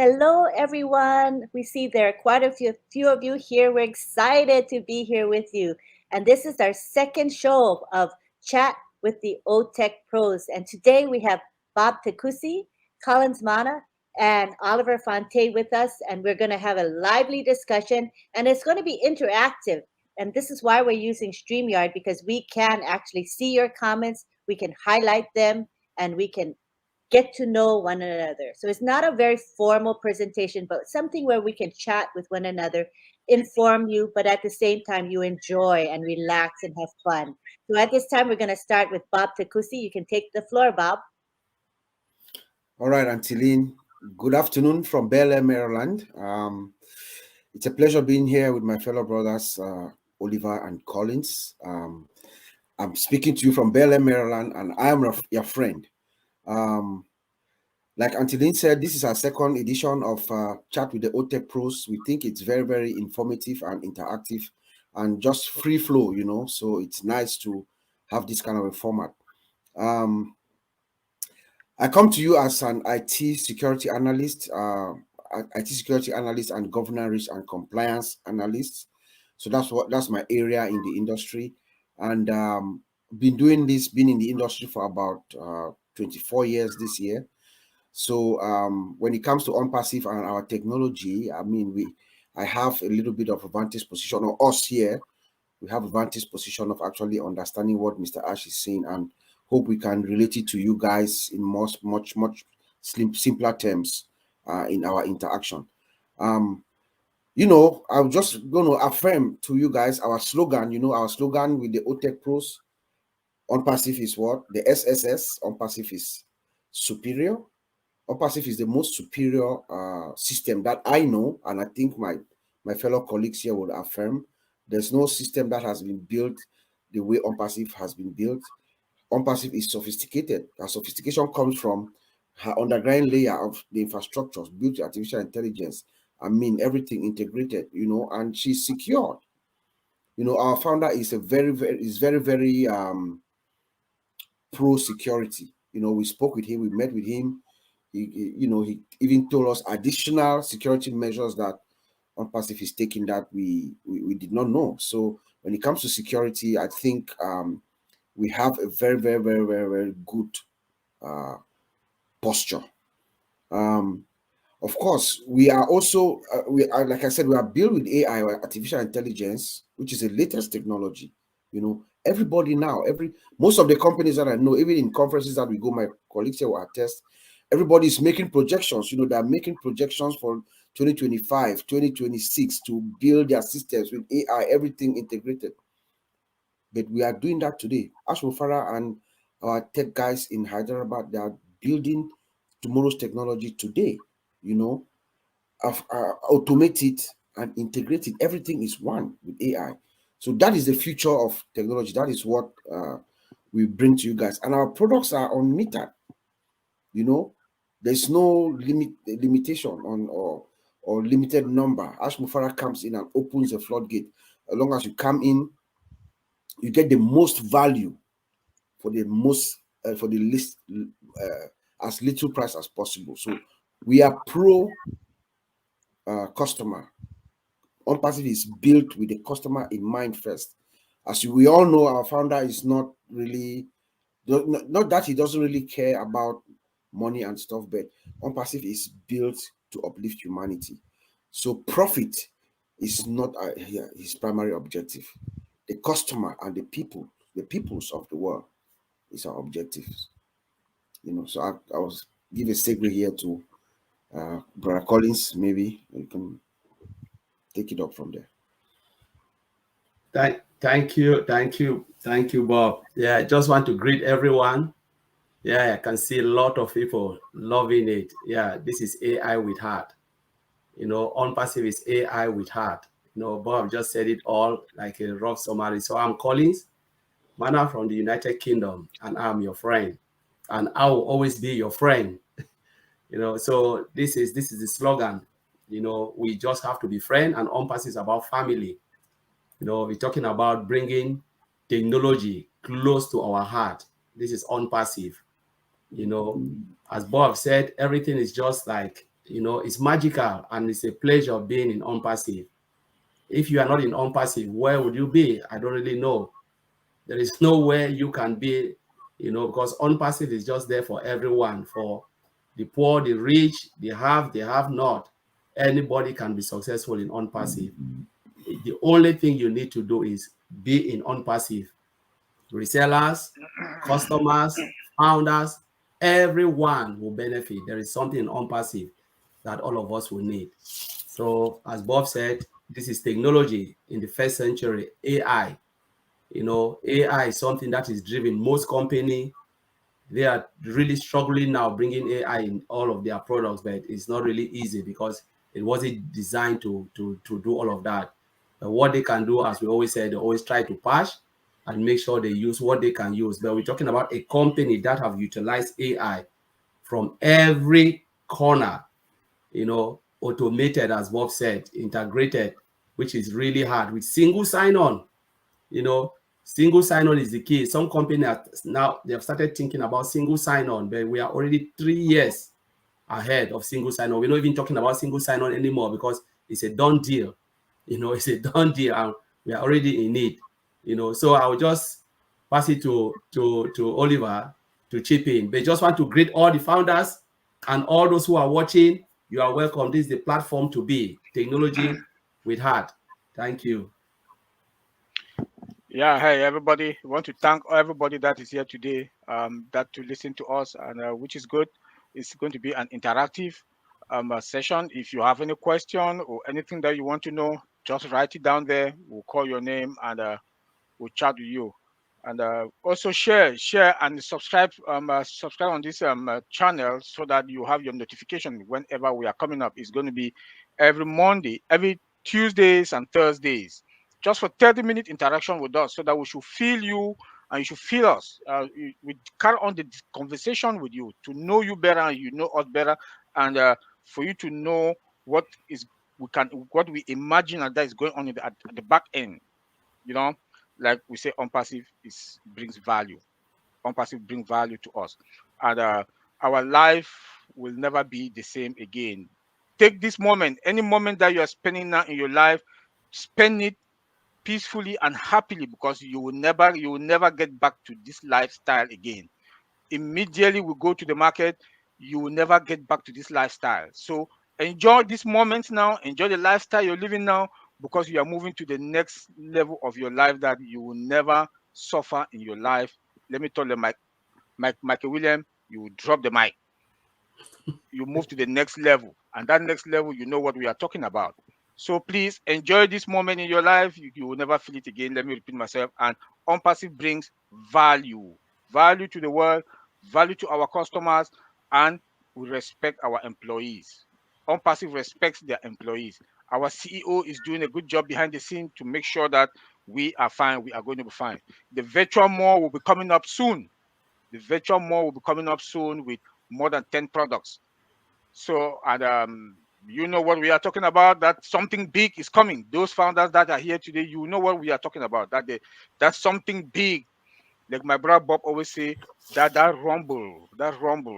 Hello, everyone. We see there are quite a few of you here. We're excited to be here with you. And this is our second show of Chat with the O-Tech Pros. And today we have Bob Takusi, Collins Mana, and Oliver Fonte with us. And we're going to have a lively discussion. And it's going to be interactive. And this is why we're using StreamYard, because we can actually see your comments, we can highlight them, and we can get to know one another. So it's not a very formal presentation, but something where we can chat with one another, inform you, but at the same time, you enjoy and relax and have fun. So at this time, we're going to start with Bob Takusi. You can take the floor, Bob. All right, Antiline. Good afternoon from Bel Air, Maryland. It's a pleasure being here with my fellow brothers, Oliver and Collins. I'm speaking to you from Bel Air, Maryland, and I am your friend. Like Antiline said, this is our second edition of Chat with the O-Tech Pros. We think it's very, very informative and interactive and just free flow, so it's nice to have this kind of a format. I come to you as an IT security analyst, and governance risk and compliance analyst. So that's my area in the industry, and been in the industry for about 24 years this year. So when it comes to Onpassive and our technology, I have a little bit of a vantage position, or us here, we have a vantage position of actually understanding what Mr. Ash is saying, and hope we can relate it to you guys in much simpler terms in our interaction. I'm just going to affirm to you guys our slogan. Our slogan with the O-Tech Pros, Onpassive is what? The SSS, Onpassive is superior. Onpassive is the most superior system that I know, and I think my fellow colleagues here will affirm. There's no system that has been built the way Onpassive has been built. Onpassive is sophisticated. Our sophistication comes from her underground layer of the infrastructures built with artificial intelligence. Everything integrated, and she's secured. Our founder is very pro security. We spoke with him, we met with him. He even told us additional security measures that Onpassive is taking that we did not know. So when it comes to security, I think we have a very good posture. Of course, we are also like I said, we are built with AI, or artificial intelligence, which is the latest technology. Everybody now, most of the companies that I know, even in conferences that we go, my colleagues here will attest, everybody is making projections. They're making projections for 2025, 2026 to build their systems with AI, everything integrated. But we are doing that today. Ash Mufara and our tech guys in Hyderabad, they are building tomorrow's technology today. Automate it and integrate it. Everything is one with AI. So that is the future of technology. That is what we bring to you guys. And our products are unmetered. There's no limitation on or limited number. Ash Mufara comes in and opens the floodgate. As long as you come in, you get the most value for the least as little price as possible. So we are pro customer. Onpassive is built with the customer in mind first. As we all know, our founder is not that he doesn't really care about money and stuff, but Onpassive is built to uplift humanity. So profit is not his primary objective. The customer and the peoples of the world is our objectives. So I was give a segue here to Brother Collins. Maybe you can take it up from there. Thank you, Bob. Yeah, I just want to greet everyone. Yeah, I can see a lot of people loving it. Yeah, this is AI with heart. Onpassive is AI with heart. Bob just said it all like a rough summary. So I'm Collins, Mana from the United Kingdom, and I'm your friend. And I will always be your friend. So this is the slogan. We just have to be friends, and Onpassive is about family. We're talking about bringing technology close to our heart. This is Onpassive. As Bob said, everything is just like You know, it's magical and it's a pleasure being in Onpassive. If you are not in Onpassive, where would you be? I don't really know. There is nowhere you can be, you know, because Onpassive is just there for everyone, for the poor, the rich, the have not. Anybody can be successful in Onpassive. The only thing you need to do is be in Onpassive. Resellers, customers, founders, everyone will benefit. There is something in Onpassive that all of us will need. So as Bob said, this is technology in the first century, AI. You know, AI is something that is driven. Most company, they are really struggling now bringing AI in all of their products, but it's not really easy because it wasn't designed to do all of that. But what they can do, as we always say, they always try to patch and make sure they use what they can use. But we're talking about a company that have utilized AI from every corner, you know, automated, as Bob said, integrated, which is really hard with single sign-on. You know, single sign-on is the key. Some companies now they have started thinking about single sign-on, but we are already 3 years ahead of single sign-on. We're not even talking about single sign-on anymore because it's a done deal. You know, it's a done deal, and we are already in it. You know, so I will just pass it to Oliver to chip in. But just want to greet all the founders and all those who are watching. You are welcome. This is the platform to be technology with heart. Thank you. Yeah, hey everybody. We want to thank everybody that is here today, that to listen to us, and which is good. It's going to be an interactive session. If you have any question or anything that you want to know, just write it down there. We'll call your name and we'll chat with you. And also share and subscribe. Subscribe on this channel so that you have your notification whenever we are coming up. It's going to be every Monday, every Tuesdays and Thursdays, just for 30-minute interaction with us, so that we should feel you and you should feel us. We carry on the conversation with you to know you better and you know us better, and for you to know what we imagine and that is going on at the back end. You know, like we say, Onpassive brings value. Onpassive brings value to us, and our life will never be the same again. Take this moment, any moment that you are spending now in your life, spend it peacefully and happily, because you will never get back to this lifestyle again. Immediately we go to the market, you will never get back to this lifestyle. So enjoy this moment now, enjoy the lifestyle you're living now, because you are moving to the next level of your life that you will never suffer in your life. Let me tell you, Michael William, you will drop the mic, you move to the next level, and that next level, you know what we are talking about. So please enjoy this moment in your life. You will never feel it again. Let me repeat myself. And Onpassive brings value to the world, value to our customers, and we respect our employees. Onpassive respects their employees. Our CEO is doing a good job behind the scene to make sure that we are fine. We are going to be fine. The virtual mall will be coming up soon. The virtual mall will be coming up soon with more than 10 products. So, and you know what we are talking about, that something big is coming. Those founders that are here today, you know what we are talking about, that's something big. Like my brother Bob always say, that rumble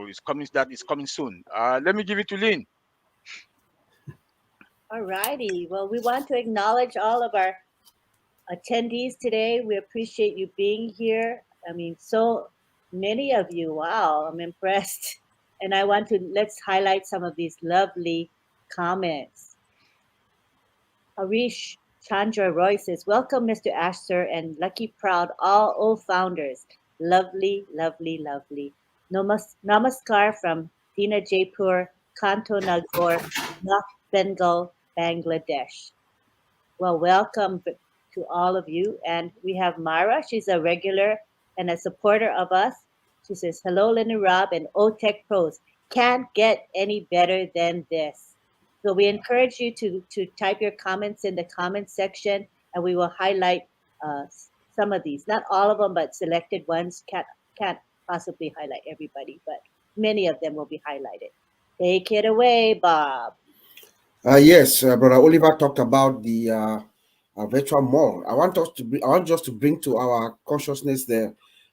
is coming, that is coming soon. Let me give it to Lynn. All righty. Well, we want to acknowledge all of our attendees today. We appreciate you being here. I mean, so many of you. Wow, I'm impressed. And let's highlight some of these lovely comments. Harish Chandra Roy says, welcome, Mr. Asher and Lucky Proud, all O-founders. Lovely, lovely, lovely. Namaskar from Dina Jaipur, Kanto Nagore, North Bengal, Bangladesh. Well, welcome to all of you. And we have Myra. She's a regular and a supporter of us. She says, hello, Lynn and Rob and O-Tech Pros. Can't get any better than this. So we encourage you to type your comments in the comment section, and we will highlight some of these. Not all of them, but selected ones. Can't possibly highlight everybody, but many of them will be highlighted. Take it away, Bob. Yes, Brother Oliver talked about the virtual mall. I want just to bring to our consciousness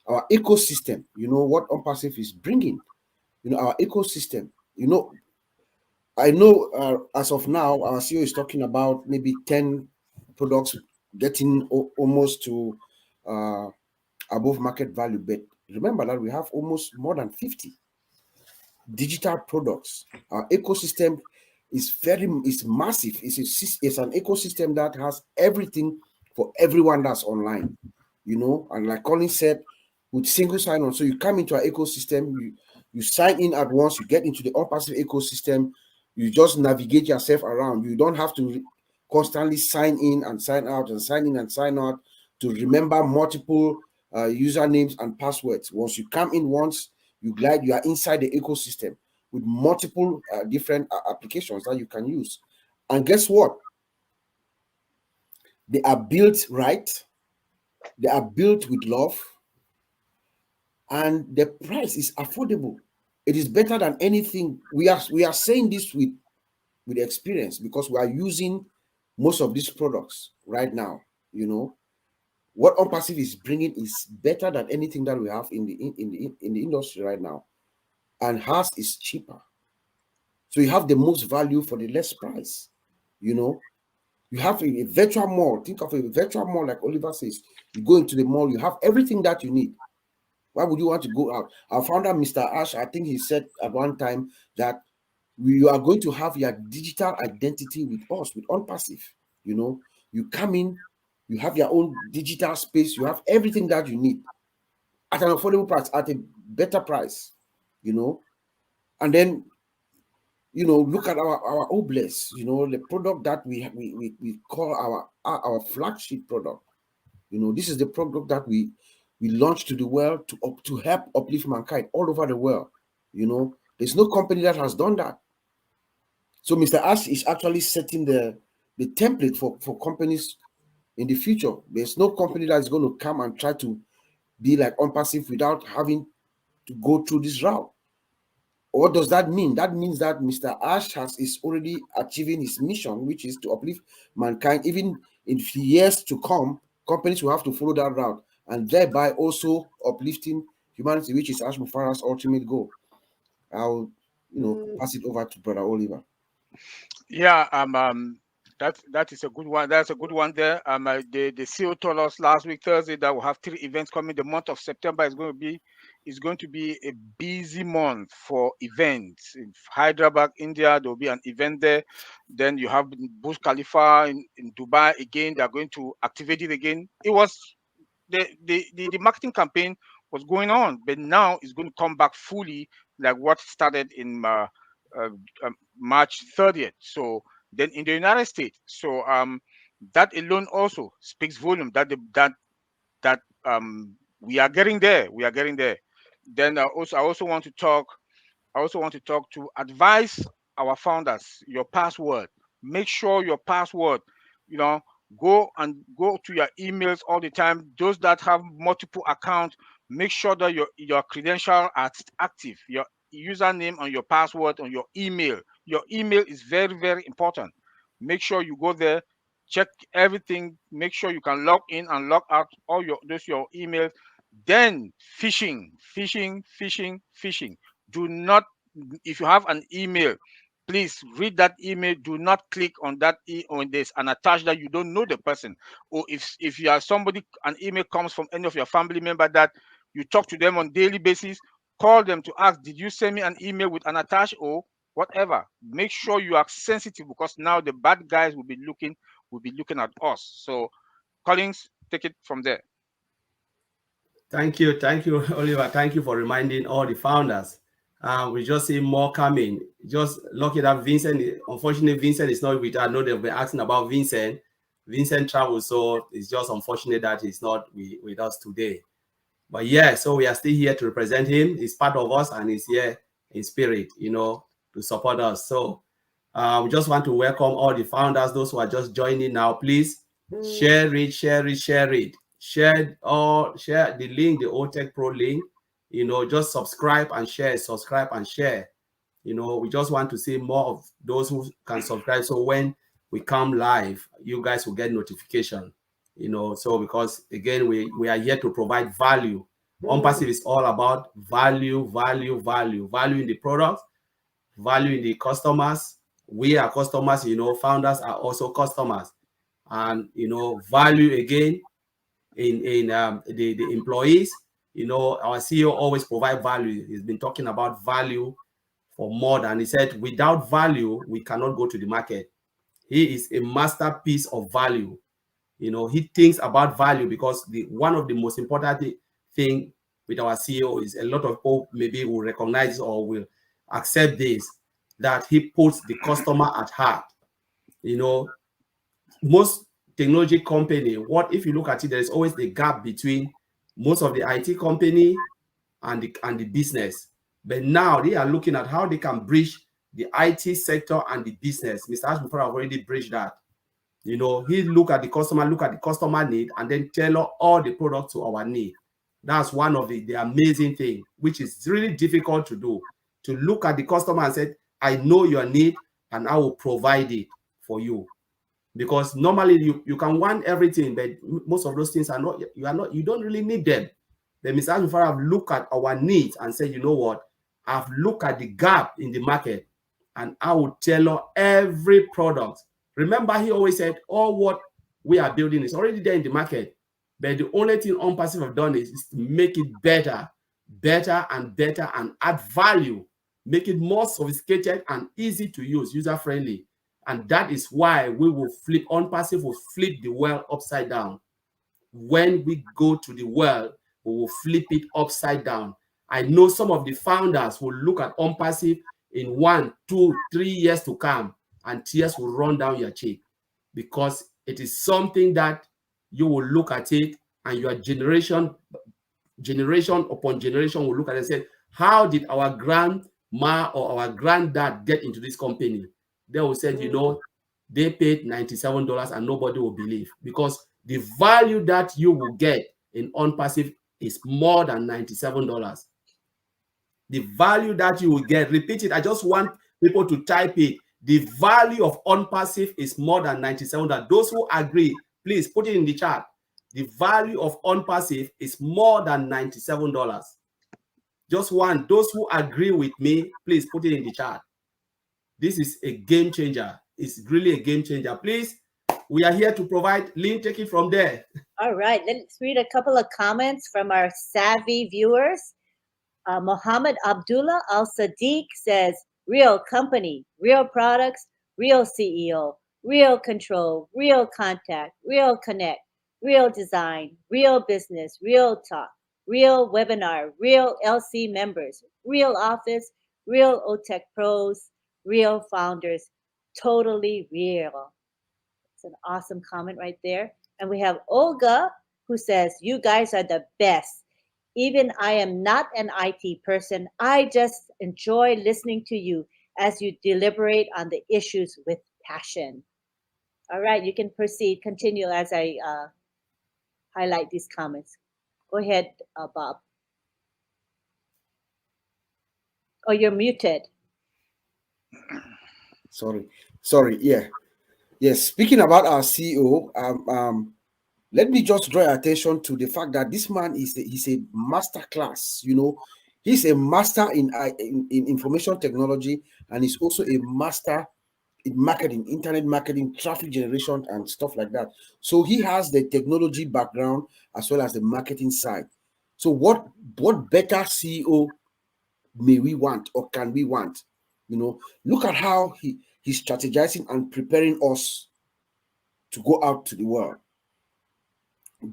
our ecosystem. You know what Onpassive is bringing. You know, our ecosystem. You know, I know as of now, our CEO is talking about maybe 10 products getting almost to above market value. But remember that we have almost more than 50 digital products. Our ecosystem is massive. It's an ecosystem that has everything for everyone that's online. And like Colin said, with single sign-on, so you come into our ecosystem, you sign in at once, you get into the Onpassive ecosystem, you just navigate yourself around. You don't have to constantly sign in and sign out and sign in and sign out to remember multiple usernames and passwords. Once you come in once, you are inside the ecosystem with multiple different applications that you can use. And guess what? They are built right. They are built with love. And the price is affordable. It is better than anything. We are saying this with experience because we are using most of these products right now. What Onpassive is bringing is better than anything that we have in the industry right now, and ours is cheaper. So you have the most value for the less price. You have a virtual mall. Think of a virtual mall, like Oliver says. You go into the mall, you have everything that you need. Why would you want to go out? Our founder, Mr. Ash, I think he said at one time that you are going to have your digital identity with us, with Onpassive. You come in, you have your own digital space, you have everything that you need at an affordable price, at a better price, and then look at our Obless, the product that we call our flagship product. This is the product that we launched to the world to help uplift mankind all over the world. There's no company that has done that. So Mr. Ash is actually setting the template for companies in the future. There's no company that is going to come and try to be like Onpassive without having to go through this route. What does that mean? That means that Mr. Ash is already achieving his mission, which is to uplift mankind. Even in years to come, companies will have to follow that route, and thereby also uplifting humanity, which is Ash Mufarah's ultimate goal. I'll pass it over to Brother Oliver. Yeah, that is a good one. That's a good one there. The CEO told us last week Thursday that we'll have 3 events coming. The month of September is going to be a busy month for events. In Hyderabad, India, there will be an event there. Then you have Burj Khalifa in Dubai again. They are going to activate it again. It was the marketing campaign was going on, but now it's going to come back fully, like what started in March 30th. So then in the United States, so that alone also speaks volume that we are getting there. We are getting there. Then I also want to talk to advise our founders your password. Make sure your password, go to your emails all the time. Those that have multiple accounts, make sure that your credentials are active. Your username and your password on your email. Your email is very, very important. Make sure you go there, check everything, make sure you can log in and log out all your emails. Then phishing. Do not, if you have an email, please read that email. Do not click on that when there's an attach that you don't know the person. Or if you are somebody, an email comes from any of your family member that you talk to them on daily basis, call them to ask, did you send me an email with an attach or whatever? Make sure you are sensitive, because now the bad guys will be looking at us. So Collins, take it from there. Thank you, Oliver. Thank you for reminding all the founders. We just see more coming. Just lucky that Vincent, unfortunately, Vincent is not with us. I know they'll be asking about Vincent. Vincent travels, so it's just unfortunate that he's not with us today. But yeah, so we are still here to represent him. He's part of us and he's here in spirit, to support us. So we just want to welcome all the founders, those who are just joining now. Please share it. Share the link, the O-Tech Pro link. Just subscribe and share. We just want to see more of those who can subscribe. So when we come live, you guys will get notification. So because again, we are here to provide value. Onpassive is all about value in the product, value in the customers, We are customers, founders are also customers. And, value again in the employees, our CEO always provide value. He's been talking about value for more than, he said, without value, we cannot go to the market. He is a masterpiece of value. He thinks about value because one of the most important thing with our CEO is a lot of people maybe will recognize or will accept this, that he puts the customer at heart. Most technology company, what if you look at it, there's always the gap between most of the IT company and the business. But now they are looking at how they can bridge the IT sector and the business. Mr. Ashbefore have already bridged that. He look at the customer need, and then tailor all the products to our need. That's one of the amazing thing, which is really difficult to do, to look at the customer and say, I know your need and I will provide it for you. Because normally you can want everything, but most of those things you don't really need them. But Mr. Ashbefore have looked at our needs and said, you know what, I've looked at the gap in the market and I will tailor every product. Remember, he always said, all what we are building is already there in the market. But the only thing Onpassive have done is to make it better and better, and add value, make it more sophisticated and easy to use, user-friendly. And that is why Onpassive will flip the world upside down. When we go to the world, we will flip it upside down. I know some of the founders will look at Onpassive in 1, 2, 3 years to come, and tears will run down your cheek, because it is something that you will look at it, and your generation upon generation will look at it and say, how did our grandma or our granddad get into this company? They will say, they paid $97 and nobody will believe, because the value that you will get in Onpassive is more than $97. The value that you will get, repeat it, I just want people to type it. The value of Onpassive is more than $97. Those who agree, please put it in the chat. The value of Onpassive is more than $97. Just one. Those who agree with me, please put it in the chat. This is a game changer. It's really a game changer. Please, we are here to provide. Lynn, take it from there. All right, let's read a couple of comments from our savvy viewers. Mohammed Abdullah Al-Sadiq says, real company, real products, real CEO, real control, real contact, real connect, real design, real business, real talk, real webinar, real LC members, real office, real O-Tech pros, real founders, totally real. It's an awesome comment right there. And we have Olga, who says, you guys are the best. Even I am not an IT person. I just enjoy listening to you as you deliberate on the issues with passion. All right, you can proceed, continue as I highlight these comments. Go ahead, Bob. Oh, you're muted. Sorry. Yeah. Yes. Speaking about our CEO, let me just draw your attention to the fact that this man he's a master class. He's a master in information technology, and he's also a master in marketing, internet marketing, traffic generation, and stuff like that. So he has the technology background as well as the marketing side. So what better CEO may we want, or can we want? Look at how he's strategizing and preparing us to go out to the world.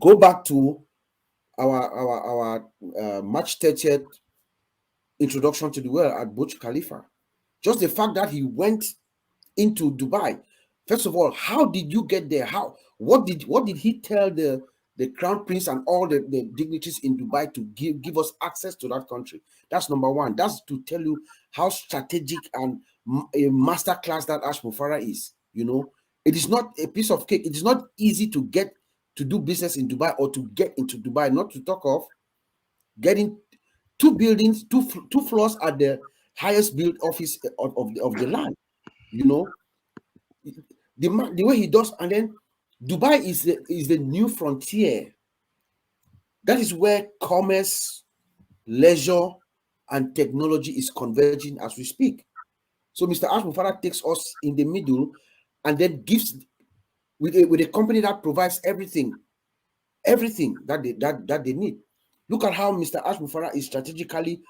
Go back to our March 30th introduction to the world at Burj Khalifa. Just the fact that he went into Dubai. First of all, how did you get there? What did he tell the crown prince and all the dignitaries in Dubai to give us access to that country? That's number one. That's to tell you how strategic and a master class that Ashbefore is. It is not a piece of cake. It is not easy to get to do business in Dubai or to get into Dubai, not to talk of getting 2 buildings, two floors at the highest built office of the land. The way he does, and then Dubai is the new frontier. That is where commerce, leisure, and technology is converging as we speak. So Mr. Ash Mufara takes us in the middle and then gives with a company that provides everything that they need. Look at how Mr. Ash Mufara is strategically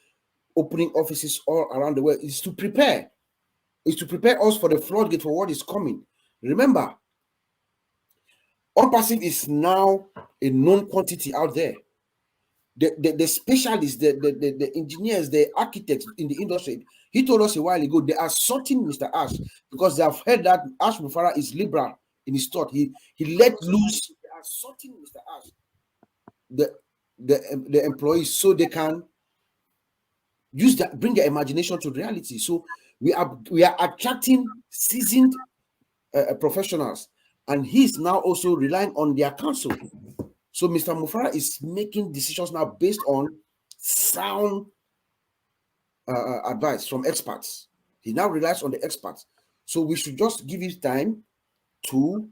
opening offices all around the world. Is to prepare us for the floodgate for what is coming. Remember, Onpassive is now a known quantity out there. The specialists, the engineers, the architects in the industry, he told us a while ago, they are sorting Mr. Ash because they have heard that Ash Mufara is liberal in his thought. He let loose. They are sorting Mr. Ash, the employees, so they can use that, bring their imagination to reality. So we are attracting seasoned professionals, and he's now also relying on their counsel. So Mr. Mufara is making decisions now based on sound advice from experts. He now relies on the experts. So we should just give him time to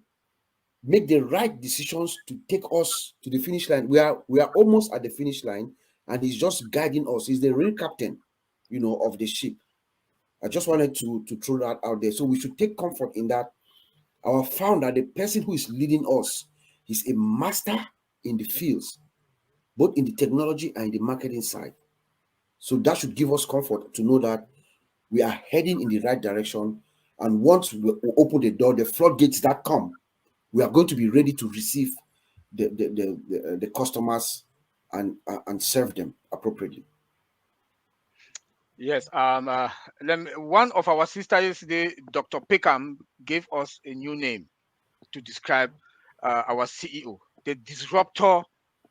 make the right decisions to take us to the finish line. We are almost at the finish line, and he's just guiding us. He's the real captain, of the ship. I just wanted to throw that out there. So we should take comfort in that. Our founder, the person who is leading us, he's a master in the fields, both in the technology and the marketing side. So that should give us comfort to know that we are heading in the right direction. And once we open the door, the floodgates that come, we are going to be ready to receive the customers and serve them appropriately. Yes. One of our sisters yesterday, Dr. Peckham, gave us a new name to describe our CEO, the disruptor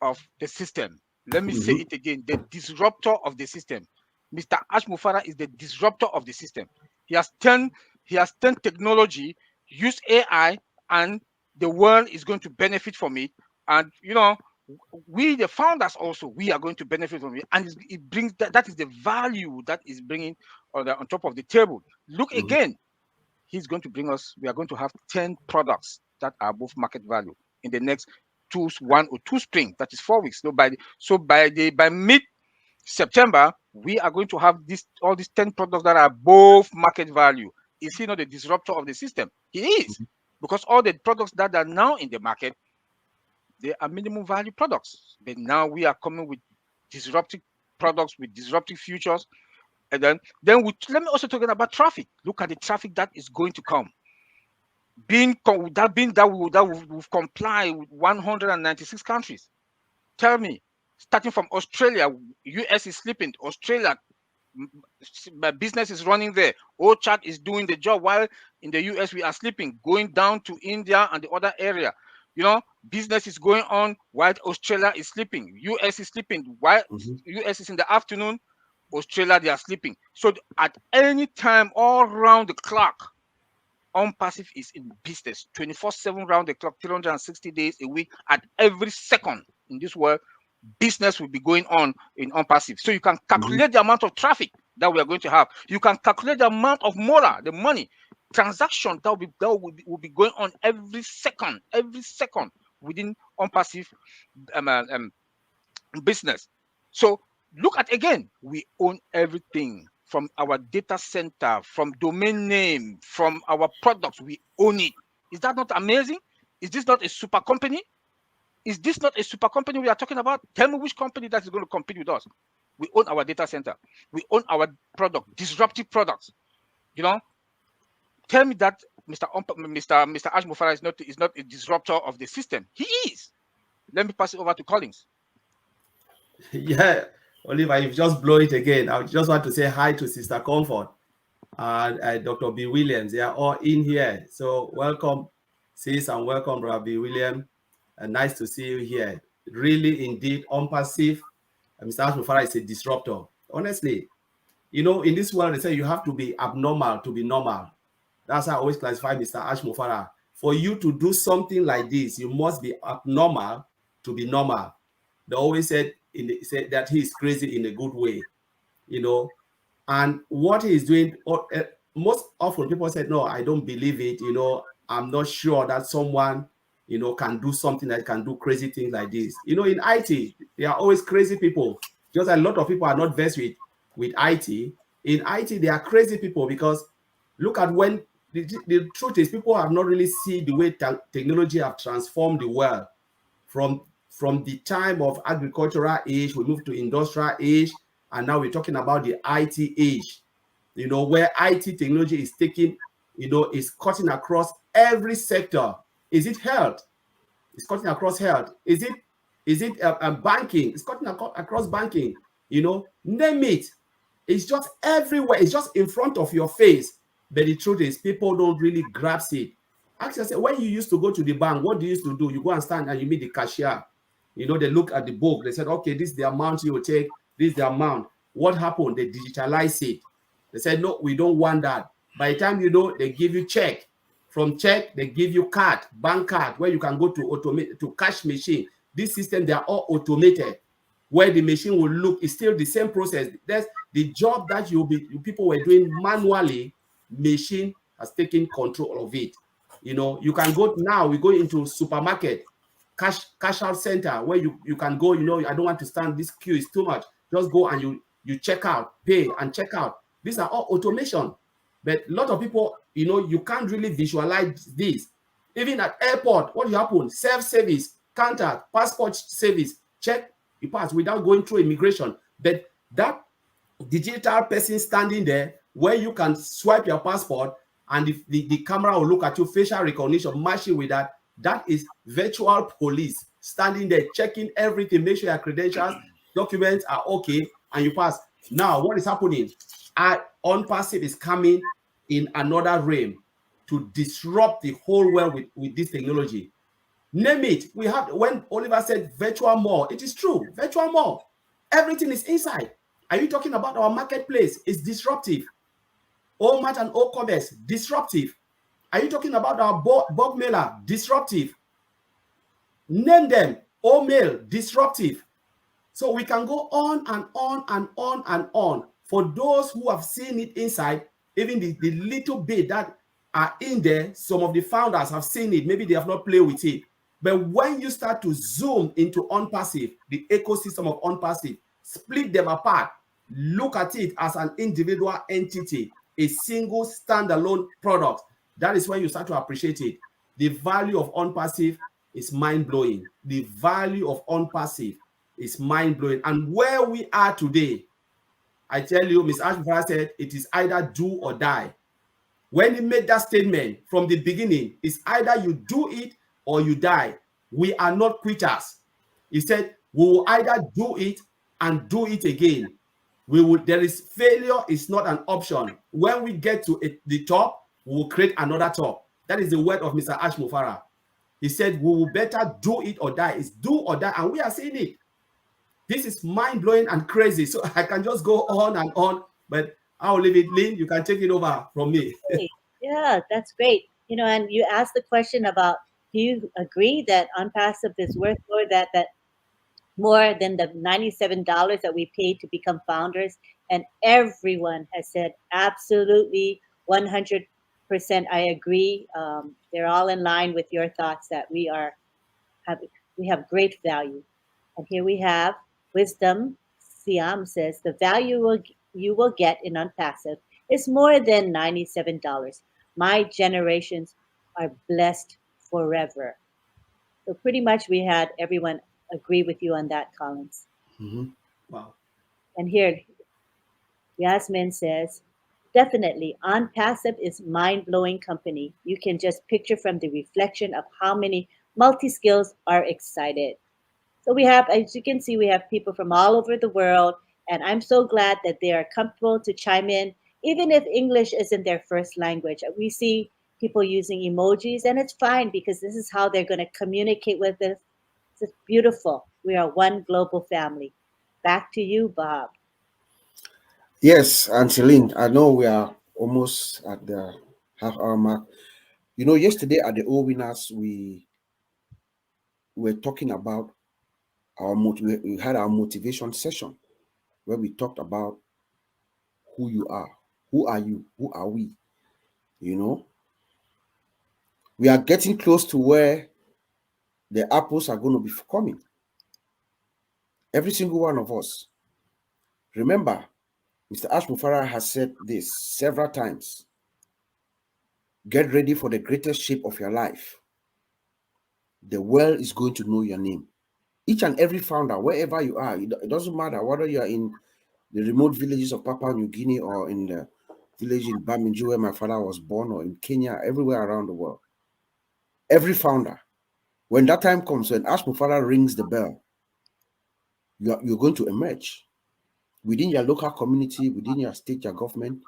of the system. Let me say it again: the disruptor of the system. Mr. Ash Mufara is the disruptor of the system. He has turned technology, used AI, and the world is going to benefit from it. And we, the founders, also we are going to benefit from it, and it brings that is the value that is bringing on top of the table. Look again, he's going to bring us. We are going to have 10 products that are above market value in the next 1 or 2 spring. That is 4 weeks. So by mid-September, we are going to have all these 10 products that are above market value. Is he not the disruptor of the system? He is, because all the products that are now in the market, they are minimum value products. But now we are coming with disruptive products with disruptive futures. And then let me also talk about traffic. Look at the traffic that is going to come. We've complied with 196 countries. Tell me, starting from Australia, US is sleeping. Australia, my business is running there. O-Chat is doing the job, while in the US we are sleeping. Going down to India and the other area, business is going on while Australia is sleeping. US is sleeping while US is in the afternoon. Australia, they are sleeping. So at any time, all round the clock, Onpassive is in business 24/7 round the clock, 360 days a week. At every second in this world, business will be going on in Onpassive. So you can calculate the amount of traffic that we are going to have. You can calculate the amount of the money transaction that will be going on every second within Onpassive business. So look at, again, we own everything from our data center, from domain name, from our products. We own it. Is that not amazing? Is this not a super company? Is this not a super company we are talking about? Tell me which company that is going to compete with us. We own our data center. We own our product, disruptive products. Tell me that Mr. Ash Mufara is not a disruptor of the system. He is. Let me pass it over to Collins. Yeah, Oliver, you've just blown it again. I just want to say hi to Sister Comfort and Dr. B. Williams. They are all in here. So welcome, sis, and welcome, Brother B. Williams. Nice to see you here. Really, indeed, Onpassive. Mr. Ash Mufara is a disruptor. Honestly, in this world, they say you have to be abnormal to be normal. That's how I always classify Mr. Ash Mufara. For you to do something like this, you must be abnormal to be normal. They always said that he is crazy in a good way, and what he is doing. Most often people said, no, I don't believe it. I'm not sure that someone, can do something that can do crazy things like this. In IT, there are always crazy people. Just a lot of people are not versed with IT. In IT, there are crazy people because Look at when the truth is, people have not really seen the way technology have transformed the world from the time of agricultural age, we moved to industrial age, and now we're talking about the IT age, you know, where IT technology is taking, you know, is cutting across every sector. Is it health? It's cutting across health. Is it banking? It's cutting across banking. You know, name it. It's just everywhere. It's just in front of your face. But the truth is, people don't really grasp it. Ask yourself, when you used to go to the bank, what do you used to do? You go and stand and you meet the cashier. You know, they look at the book. They said, okay, this is the amount you will take. This is the amount. What happened? They digitalize it. They said, no, we don't want that. By the time you know, they give you check. From check, they give you card, bank card, where you can go to cash machine. This system, they are all automated, where the machine will look. It's still the same process. That's the job that people were doing manually. Machine has taken control of it. You know, you can go now. We go into supermarket, cash out center, where you can go. You know, I don't want to stand. This queue is too much. Just go and you check out, pay and check out. These are all automation. But a lot of people, you know, you can't really visualize this. Even at airport, what happens? Self-service, counter, passport service, check, you pass without going through immigration. But that digital person standing there, where you can swipe your passport and the camera will look at you, facial recognition, match it with that. That is virtual police standing there, checking everything, make sure your credentials, documents are okay, and you pass. Now, what is happening? Onpassive is coming in another realm to disrupt the whole world with this technology. Name it. We have, when Oliver said virtual mall, it is true. Virtual mall, everything is inside. Are you talking about our marketplace? It's disruptive. O-Mart and O-Commerce, disruptive. Are you talking about our bulk mailer? Disruptive. Name them. O-Mail, disruptive. So we can go on and on and on and on. For those who have seen it inside, even the little bit that are in there, some of the founders have seen it. Maybe they have not played with it. But when you start to zoom into Onpassive, the ecosystem of Onpassive, split them apart, look at it as an individual entity, a single standalone product, that is when you start to appreciate it. The value of Onpassive is mind-blowing. The value of Onpassive is mind-blowing. And where we are today, I tell you, Ms. Ashford said, it is either do or die. When he made that statement from the beginning, it's either you do it or you die. We are not quitters. He said, we will either do it and do it again. There is failure is not an option. When we get to the top, we will create another top. That is the word of Mr. Ash Mufara. He said, we will better do it or die. It's do or die, and we are seeing it. This is mind-blowing and crazy. So I can just go on and on, but I'll leave it. Lynn, you can take it over from me. Yeah, that's great. You know, and you asked the question about, do you agree that Onpassive is worth more than the $97 that we paid to become founders? And everyone has said absolutely 100%. I agree. They're all in line with your thoughts that we have great value. And here we have Wisdom Siam says the value you will get in Onpassive is more than $97. My generations are blessed forever. So pretty much we had everyone agree with you on that, Collins. Mm-hmm. Wow. And here, Yasmin says, definitely, Onpassive is mind-blowing company. You can just picture from the reflection of how many multi-skills are excited. So we have, as you can see, we have people from all over the world, and I'm so glad that they are comfortable to chime in, even if English isn't their first language. We see people using emojis, and it's fine because this is how they're going to communicate with us. It's beautiful. We are one global family. Back to you, Bob. Yes, and Celine, I know we are almost at the half-hour mark. You know, yesterday at the O Winners, we were talking about we had our motivation session where we talked about who you are, who are you, who are we. You know, we are getting close to where the apples are going to be coming. Every single one of us. Remember, Mr. Ash Mufara has said this several times. Get ready for the greatest shape of your life. The world is going to know your name. Each and every founder, wherever you are, it doesn't matter whether you are in the remote villages of Papua New Guinea or in the village in Bamiju where my father was born, or in Kenya, everywhere around the world. Every founder, when that time comes, when Ash Mufara rings the bell, you're going to emerge within your local community, within your state, your government.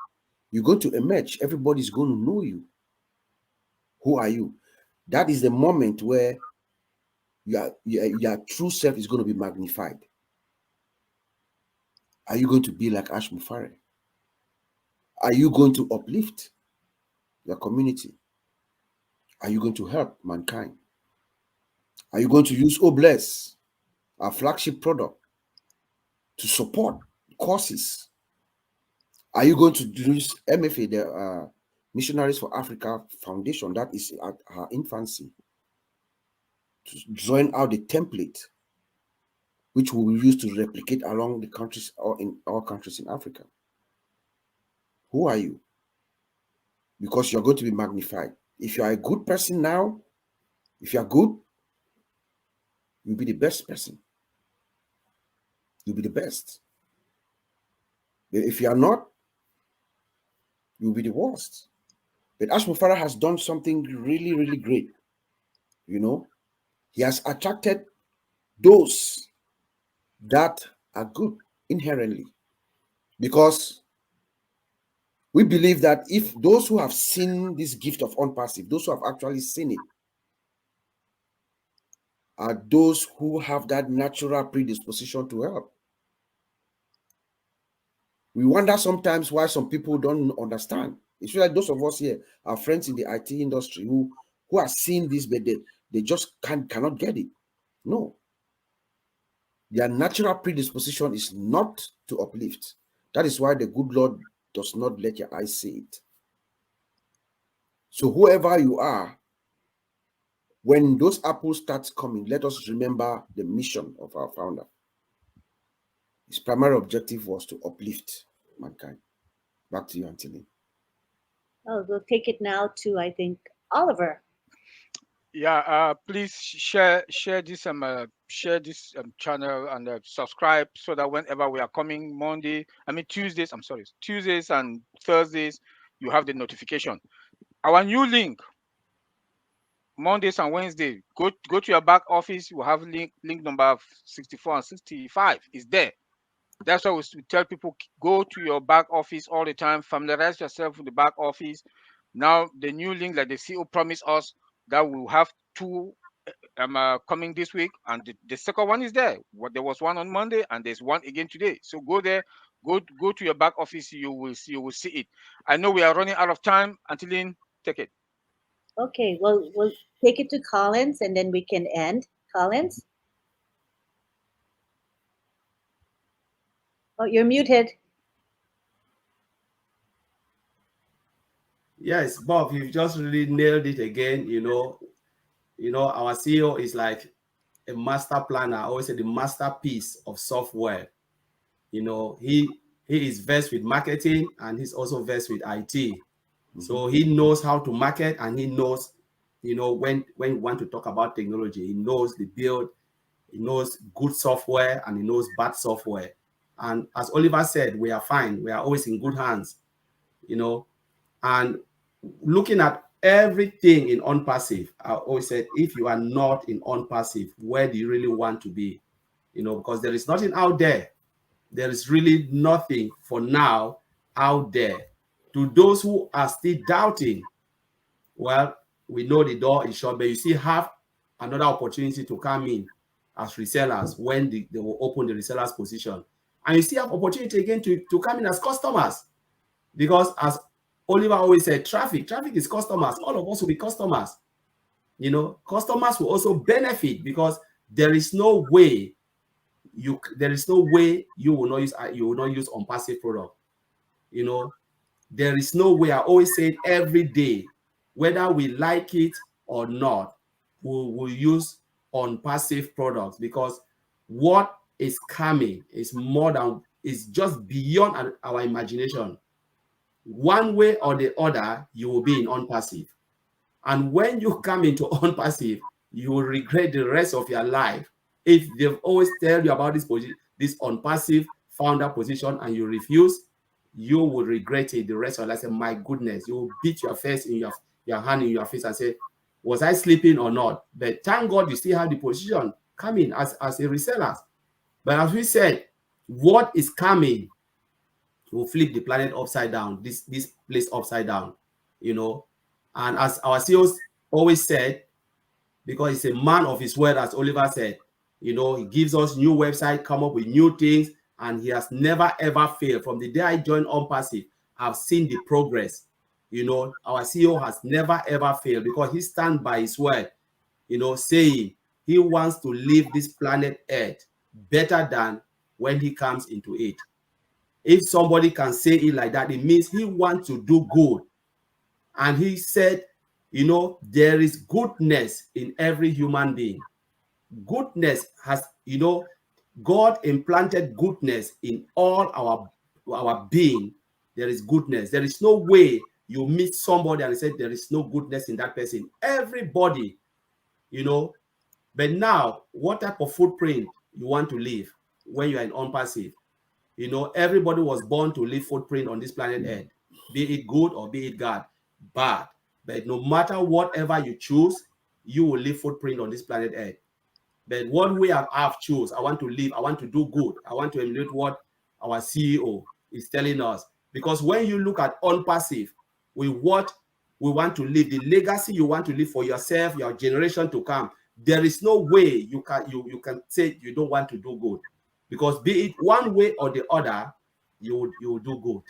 You're going to emerge. Everybody's going to know you. Who are you? That is the moment where your true self is going to be magnified. Are you going to be like Ash Mufare? Are you going to uplift your community? Are you going to help mankind? Are you going to use O-Bless, our flagship product, to support causes? Are you going to use MFA, the Missionaries for Africa Foundation, that is at her infancy, to join out the template which we will use to replicate along the countries or in all countries in Africa? Who are you? Because you're going to be magnified. If you are a good person now, if you are good, you'll be the best person. You'll be the best. But if you are not, you'll be the worst. But Ash Mufara has done something really, really great. You know, he has attracted those that are good inherently. Because we believe that if those who have seen this gift of Onpassive, those who have actually seen it, are those who have that natural predisposition to help. We wonder sometimes why some people don't understand. It's like those of us here, our friends in the IT industry who are seeing this, but they just cannot get it. No. Their natural predisposition is not to uplift. That is why the good Lord does not let your eyes see it. So whoever you are, when those apples start coming, let us remember the mission of our founder. His primary objective was to uplift mankind. Back to you, Antony. Oh, we'll take it now to, I think, Oliver. Yeah, please share this channel and subscribe so that whenever we are coming Tuesdays and Thursdays, you have the notification. Our new link, Mondays and Wednesdays, go to your back office. We have link number 64 and 65 is there. That's why we tell people, go to your back office all the time, familiarize yourself with the back office. Now the new link, like the CEO promised us, that we'll have two coming this week, and the second one is there. There was one on Monday and there's one again today. So go there, go to your back office, you will see it. I know we are running out of time. Antolin, take it. Okay, well, we'll take it to Collins and then we can end. Collins? Oh, you're muted. Yes, Bob, you've just really nailed it again. You know, our CEO is like a master planner. I always say the masterpiece of software. You know, he is versed with marketing and he's also versed with IT. Mm-hmm. So he knows how to market, and he knows, when you want to talk about technology, he knows the build, he knows good software, and he knows bad software. And as Oliver said, we are fine. We are always in good hands, and looking at everything in Onpassive, I always said, if you are not in Onpassive, where do you really want to be? Because there is nothing out there. There is really nothing for now out there. To those who are still doubting, well, we know the door is shut, but you still have another opportunity to come in as resellers when they will open the resellers position. And you still have opportunity again to come in as customers. Because as Oliver always said, traffic is customers. All of us will be customers. Customers will also benefit, because there is no way you will not use Onpassive product. There is no way. I always say it every day, whether we like it or not, we will use Onpassive products, because what is coming is just beyond our imagination. one way or the other, you will be in Onpassive. And when you come into Onpassive, you will regret the rest of your life. If they've always tell you about this position, this Onpassive founder position, and you refuse, you will regret it the rest of your life. Say, my goodness, you will beat your face in your hand in your face and say, was I sleeping or not? But thank God you still have the position coming as a reseller. But as we said, what is coming will flip the planet upside down, this place upside down, you know. And as our CEOs always said, because he's a man of his word, as Oliver said, you know, he gives us new website, come up with new things, and he has never ever failed. From the day I joined Onpassive, I've seen the progress. You know, our CEO has never ever failed because he stands by his word, you know, saying he wants to leave this planet Earth better than when he comes into it. If somebody can say it like that, it means he wants to do good. And he said, you know, there is goodness in every human being. Goodness has, you know, God implanted goodness in all our being. There is goodness. There is no way you meet somebody and say there is no goodness in that person. Everybody, you know. But now, what type of footprint you want to leave when you are in Onpassive? You know, everybody was born to leave footprint on this planet Earth, be it good or be it bad. But no matter whatever you choose, you will leave footprint on this planet Earth. But what we have choose, I want to live, I want to do good, I want to emulate what our CEO is telling us. Because when you look at Onpassive, with what we want to leave, the legacy you want to leave for yourself, your generation to come, there is no way you can say you don't want to do good. Because be it one way or the other, you will do good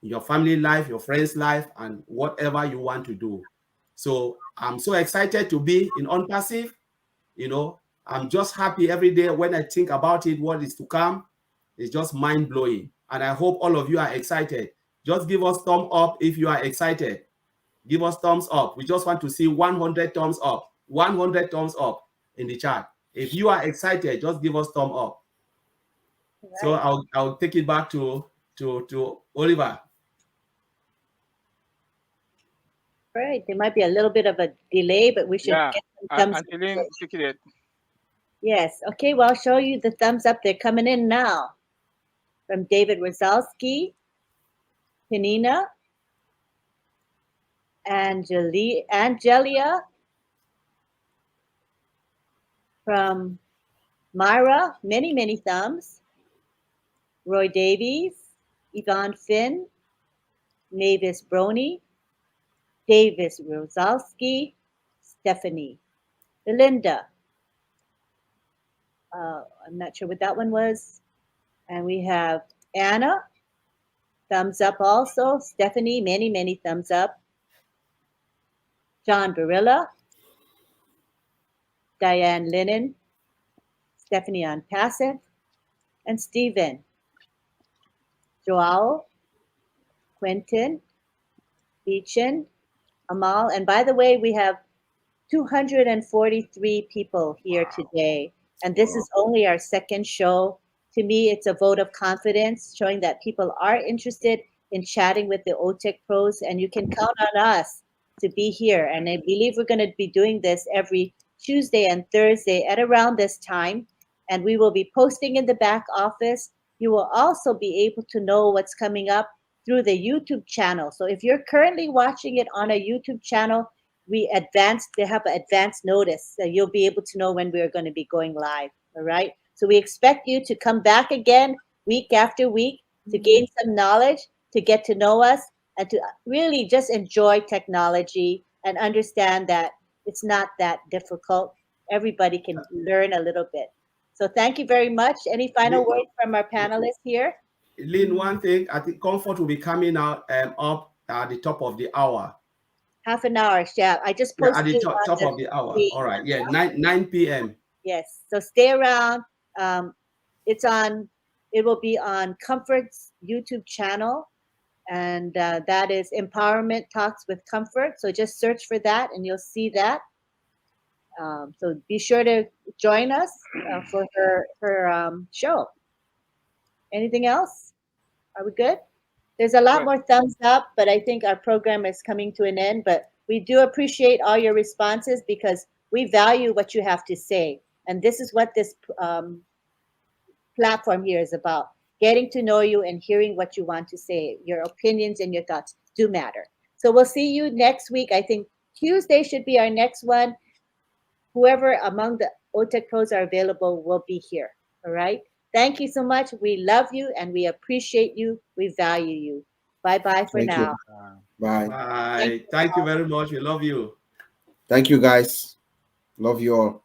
in your family life, your friends' life, and whatever you want to do. So I'm so excited to be in Onpassive. You know, I'm just happy every day when I think about it, what is to come. It's just mind-blowing. And I hope all of you are excited. Just give us thumbs up if you are excited. Give us thumbs up. We just want to see 100 thumbs up. 100 thumbs up in the chat. If you are excited, just give us thumbs up. Right. So I'll take it back to Oliver. Right. There might be a little bit of a delay, but we should get some thumbs up. Yes. Okay. Well, I'll show you the thumbs up. They're coming in now. From David Rosalski, Penina, Angelia, from Myra, many thumbs. Roy Davies, Yvonne Finn, Mavis Brony, Davis Rosalski, Stephanie, Belinda. I'm not sure what that one was. And we have Anna, thumbs up also. Stephanie, many thumbs up. John Barilla, Diane Lennon, Stephanie Onpassive, and Stephen. Joao, Quentin, Beechin, Amal. And by the way, we have 243 people here today. And this is only our second show. To me, it's a vote of confidence, showing that people are interested in chatting with the O-Tech pros, and you can count on us to be here. And I believe we're going to be doing this every Tuesday and Thursday at around this time. And we will be posting in the back office. You will also be able to know what's coming up through the YouTube channel. So if you're currently watching it on a YouTube channel, they have an advanced notice, so you'll be able to know when we're going to be going live. All right. So we expect you to come back again week after week to gain some knowledge, to get to know us, and to really just enjoy technology and understand that it's not that difficult. Everybody can learn a little bit. So thank you very much. Any final words from our panelists here? Lynn, one thing, I think Comfort will be coming out up at the top of the hour. Half an hour, yeah. I just posted at the top of the hour. All right, yeah, 9 p.m. Yes, so stay around. It will be on Comfort's YouTube channel, and that is Empowerment Talks with Comfort. So just search for that, and you'll see that. So be sure to join us for her show. Anything else? Are we good? There's a lot Good. more thumbs up, but I think our program is coming to an end. But we do appreciate all your responses because we value what you have to say. And this is what this platform here is about, getting to know you and hearing what you want to say. Your opinions and your thoughts do matter. So we'll see you next week. I think Tuesday should be our next one. Whoever among the O-Tech pros are available will be here. All right. Thank you so much. We love you and we appreciate you. We value you. Bye-bye for Thank now. you. Bye. Bye. Thank you very much. We love you. Thank you, guys. Love you all.